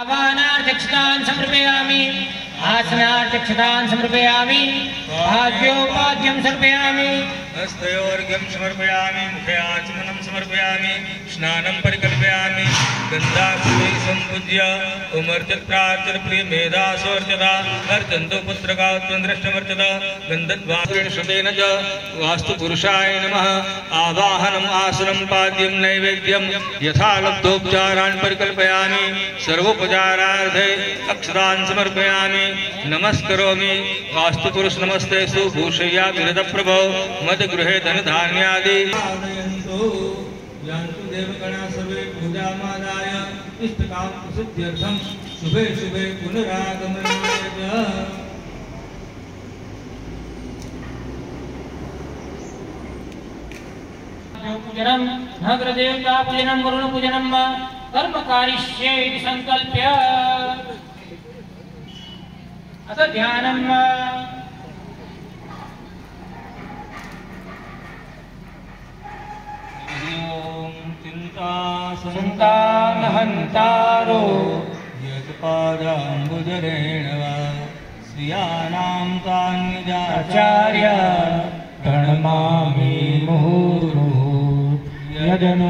आवाहनार्थक्षतान् समर्पयामि, आसनार्थक्षतान् समर्पयामि, भाग्योपाद्यं समर्पयामि, हस्तयोर्घ्यं समर्पयामि, मुखे आचमनं समर्पयामि, स्नानं परिकल्पयामि, गन्धाक्षतैः सम्पूज्य उमर्चत्रार्चन प्रिय मेधासोर्चता अर्चन्तो पुत्रकात्मं दृष्टमर्चत गन्धद्वारेण श्रुतेन च वास्तुपुरुषाय नमः। आवाहनम् आसनं पाद्यं नैवेद्यं यथा लब्धोपचारान् परिकल्पयामि, सर्वोपचारार्थे अक्षतान् समर्पयामि, नमस्करोमि। वास्तुपुरुष नमस्तेस्तु भूषय्या विरतप्रभो मदगृहे धनधान्यादि यान्तु देवगणा सर्वे पूजामादाय इष्टकामसिद्ध्यर्थं शुभे शुभे पुनरागमनाय च। पूजनं नगरदेवता पूजनं वरुण पूजनं वा कर्म कारिष्ये इति संकल्प्य अथ ध्यानं वा चिन्तासन्तानहन्तारो यत्पादाम्बुजरेण वा श्रियाणां तान्यजाचार्य प्रणमामि मुहुर्मुहुः यदनु